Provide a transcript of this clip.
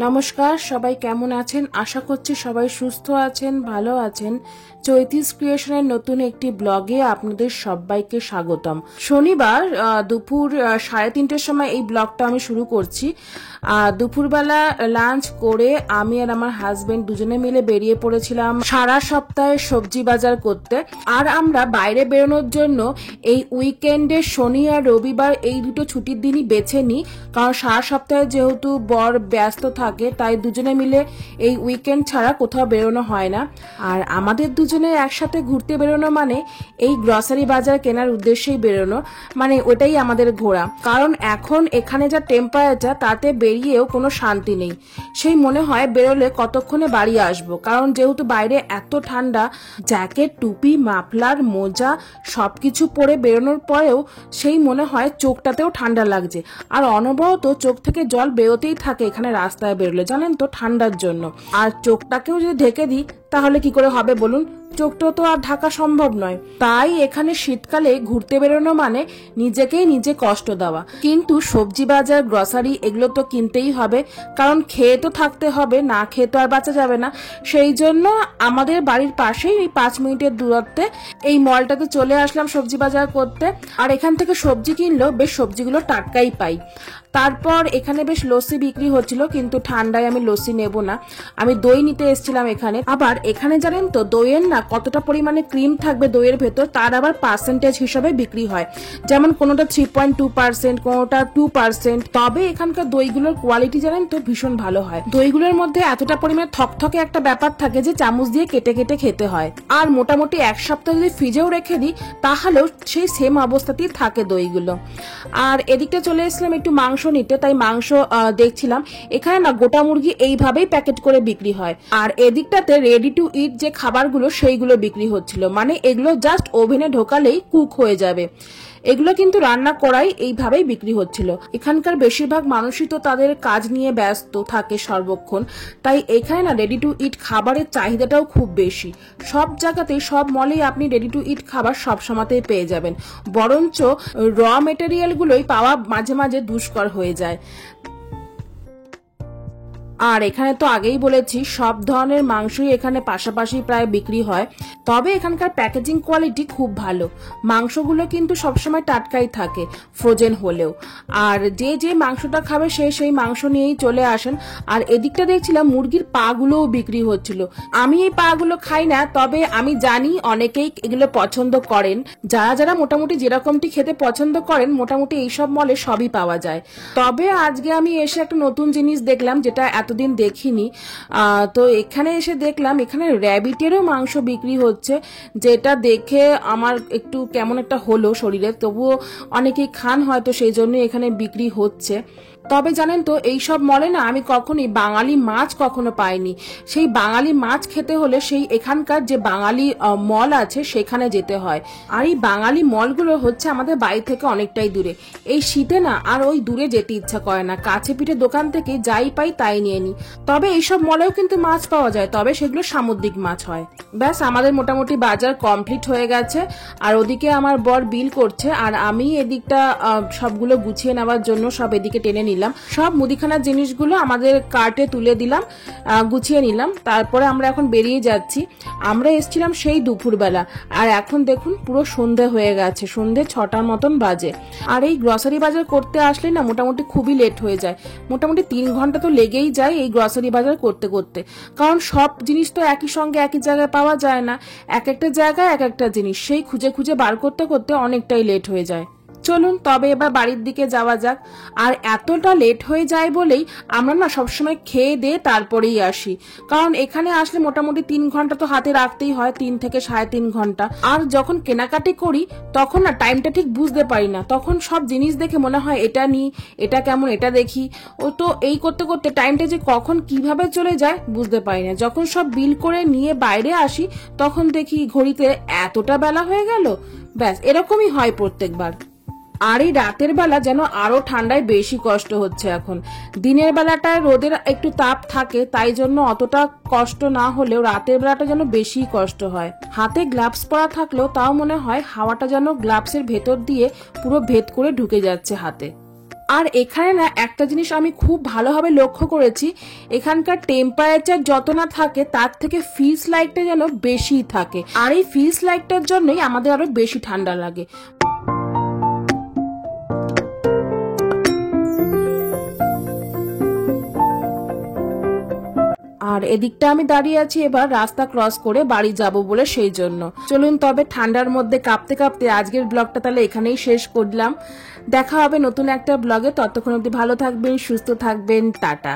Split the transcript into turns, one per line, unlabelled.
নমস্কার, সবাই কেমন আছেন? আশা করছি সবাই সুস্থ আছেন, ভালো আছেন। চৈতিস ক্রিয়েশনের নতুন একটি ব্লগে আপনাদের সবাইকে স্বাগতম। শনিবার দুপুর 3:30টার সময় এই ব্লগটা আমি শুরু করছি। দুপুরবেলা লাঞ্চ করে আমি আর আমার হাজবেন্ড দুজনে মিলে বেরিয়ে পড়েছিলাম সারা সপ্তাহে সবজি বাজার করতে। আর আমরা বাইরে বেরোনোর জন্য এই উইকেন্ডে শনি আর রবিবার এই দুটো ছুটির দিনই বেছে নিই, কারণ সারা সপ্তাহে যেহেতু বর ব্যস্ত থাকে তাই দুজনে মিলে এই উইকেন্ড ছাড়া কোথাও বেরোনো হয় না। আর আমাদের দুজনে একসাথে ঘুরতে বেরোনো মানে এই গ্রসারি বাজার কেনার উদ্দেশ্যেই বেরোনো, মানে ওটাই আমাদের ঘোরা। কারণ এখন এখানে যা টেম্পারেচার তাতে বেরিয়েও কোনো শান্তি নেই। সেই মনে হয় বেরোলে কতক্ষণে বাড়ি আসবো, কারণ যেহেতু বাইরে এত ঠান্ডা, জ্যাকেট, টুপি, মাফলার, মোজা সবকিছু পরে বেরোনোর পরেও সেই মনে হয় চোখটাতেও ঠান্ডা লাগছে। আর অনবরত চোখ থেকে জল বেরোতেই থাকে এখানে রাস্তায় বেরোলে, জানেন তো, ঠান্ডার জন্য। আর চোখটাকেও যদি ঢেকে দিই তাহলে কি করে হবে বলুন? চোখটা তো আর ঢাকা সম্ভব নয়। তাই এখানে শীতকালে ঘুরতে বেরোনো মানে নিজেকেই নিজে কষ্ট দেওয়া। কিন্তু সবজি বাজার, গ্রসারি এগুলো তো কিনতেই হবে, কারণ খেয়ে তো থাকতে হবে, না খেয়ে তো আর বাঁচা যাবে না। সেই জন্য আমাদের বাড়ির পাশেই এই 5 মিনিটের দূরত্বে এই মলটাতে চলে আসলাম সবজি বাজার করতে। আর এখান থেকে সবজি কিনলেও বেশ সবজিগুলো টাটকাই পাই। তারপর এখানে বেশ লস্যি বিক্রি হচ্ছিল, কিন্তু ঠান্ডায় আমি লস্যি নেব না, আমি দই নিতে এসেছিলাম এখানে। আবার এখানে জানেন তো দইয়ের না কতটা পরিমাণে ক্রিম থাকবে দইয়ের ভেতর তার আবার পার্সেন্টেজ হিসাবে বিক্রি হয়। যেমন কোনোটা 3.2%, কোনোটা 2%। তবে এখানকার দইগুলোর কোয়ালিটি জানেন তো ভীষণ ভালো হয়। দইগুলোর মধ্যে এতটা পরিমাণে থকথকে একটা ব্যাপার থাকে যে চামচ দিয়ে কেটে কেটে খেতে হয়। আর মোটামুটি 1 সপ্তাহ যদি ফ্রিজেও রেখে দিই তাহলেও সেই সেম অবস্থাতেই থাকে দইগুলো। আর এদিকটা চলে এসেছিলাম একটু মাংস নিতে, তাই মাংস দেখছিলাম। এখানে না গোটা মুরগি এইভাবেই প্যাকেট করে বিক্রি হয়। আর এদিকটাতে রেডি টু ইট যে খাবারগুলো সেইগুলো বিক্রি হচ্ছিল, মানে এগুলো জাস্ট ওভেনে ঢোকালেই কুক হয়ে যাবে। এগুলো কিন্তু রান্না করাই এইভাবেই বিক্রি হচ্ছিল। এখানকার বেশিরভাগ মানুষই তো তাদের কাজ নিয়ে ব্যস্ত থাকে সর্বক্ষণ, তাই এখানে না রেডি টু ইট খাবারের চাহিদাটাও খুব বেশি। সব জায়গাতেই, সব মলেই আপনি রেডি টু ইট খাবার সব সময়তেই পেয়ে যাবেন, বরঞ্চ র মেটেরিয়ালগুলোই পাওয়া মাঝে মাঝে দুষ্কর হয়ে যায়। আর এখানে তো আগেই বলেছি সব ধরনের মাংসই এখানে পাশাপাশি প্রায় বিক্রি হয়। তবে এখানকার প্যাকেজিং কোয়ালিটি খুব ভালো। মাংসগুলো কিন্তু সবসময় টাটকাই থাকে, ফ্রোজেন হলেও। আর যে যে মাংসটা খাবে সেই মাংস নিয়েই চলে আসেন। আর এদিকটা দেখছিলাম মুরগির পা গুলোও বিক্রি হচ্ছিল। আমি এই পা গুলো খাই না, তবে আমি জানি অনেকেই এগুলো পছন্দ করেন। যারা যারা মোটামুটি যেরকমটি খেতে পছন্দ করেন, মোটামুটি এইসব মলে সবই পাওয়া যায়। তবে আজকে আমি এসে একটা নতুন জিনিস দেখলাম যেটা এতদিন দেখিনি। তো এখানে এসে দেখলাম এখানে র্যাবিটেরও মাংস বিক্রি হচ্ছে, যেটা দেখে আমার একটু কেমন একটা হলো শরীরে। তবুও অনেকেই খান হয়তো, সেই জন্য এখানে বিক্রি হচ্ছে। তবে জানেন তো এইসব মলে না আমি কখনোই বাঙালি মাছ কখনো পাইনি। সেই বাঙালি মাছ খেতে হলে সেই এখানকার যে বাঙালি মল আছে সেখানে যেতে হয়। আর এই বাঙালি মলগুলো হচ্ছে আমাদের বাড়ি থেকে অনেকটাই দূরে। এই শীতে না আর ওই দূরে যেতে ইচ্ছা করে না, কাছে পিঠে দোকান থেকে যাই পাই তাই নিয়ে নিই। তবে এইসব মলেও কিন্তু মাছ পাওয়া যায়, তবে সেগুলো সামুদ্রিক মাছ হয়। ব্যাস, আমাদের মোটামুটি বাজার কমপ্লিট হয়ে গেছে। আর ওদিকে আমার বর বিল করছে, আর আমি এদিকটা সবগুলো গুছিয়ে নেওয়ার জন্য সব এদিকে টেনে নিলাম। সব মুদিখানার জিনিসগুলো আমাদের কার্টে তুলে দিলাম, গুছিয়ে নিলাম। তারপরে আমরা এখন বেরিয়ে যাচ্ছি। আমরা এসেছিলাম সেই দুপুরবেলা, আর এখন দেখুন পুরো সন্ধে হয়ে গেছে, সন্ধে 6টার মতন বাজে। আর এই গ্রসারি বাজার করতে আসলে না মোটামুটি খুবই লেট হয়ে যায়। মোটামুটি 3 ঘন্টা তো লেগেই যায় এই গ্রসারি বাজার করতে করতে, কারণ সব জিনিস তো একই সঙ্গে একই জায়গায় পাওয়া যায় না। এক একটা জায়গায় এক একটা জিনিস, সেই খুঁজে খুঁজে বার করতে করতে অনেকটাই লেট হয়ে যায়। চলুন তবে এবার বাড়ির দিকে যাওয়া যাক। আর এতটা লেট হয়ে যায় বলেই আমরা না সবসময় খেয়ে দিয়ে তারপরেই আসি, কারণ এখানে আসলে মোটামুটি 3 ঘন্টা তো হাতে রাখতেই হয়, 3 থেকে 3.5 ঘন্টা। আর যখন কেনাকাটি করি তখন না টাইমটা ঠিক বুঝতে পারি না, তখন সব জিনিস দেখে মনে হয় এটা নিই, এটা কেমন, এটা দেখি। ও তো এই করতে করতে টাইমটা যে কখন কিভাবে চলে যায় বুঝতে পারি না। যখন সব বিল করে নিয়ে বাইরে আসি তখন দেখি ঘড়িতে এতটা বেলা হয়ে গেল। ব্যাস, এরকমই হয় প্রত্যেকবার। আর এই রাতের বেলা যেন আরো ঠান্ডায় বেশি কষ্ট হচ্ছে এখন। দিনের বেলাটায় রোদের একটু তাপ থাকে, তাই জন্য অতটা কষ্ট না হলেও রাতের বেলাটা যেন বেশি কষ্ট হয়। হাতে গ্লাভস পরা থাকলেও তাও মনে হয় হাওয়াটা যেন গ্লাভসের ভেতর দিয়ে পুরো ভেদ করে ঢুকে যাচ্ছে হাতে। আর এখানে না একটা জিনিস আমি খুব ভালোভাবে লক্ষ্য করেছি, এখানকার টেম্পারেচার যত না থাকে তার থেকে ফিলস লাইকটা যেন বেশি থাকে, আর এই ফিলস লাইকটার জন্যই আমাদের আরো বেশি ঠান্ডা লাগে। আর এদিকটা আমি দাঁড়িয়ে আছি এবার রাস্তা ক্রস করে বাড়ি যাব বলে, সেই জন্য চলুন তবে ঠান্ডার মধ্যে কাঁপতে কাঁপতে আজকের ব্লগটা তাহলে এখানেই শেষ করলাম। দেখা হবে নতুন একটা ব্লগে, ততক্ষণ অবধি ভালো থাকবেন, সুস্থ থাকবেন, টাটা।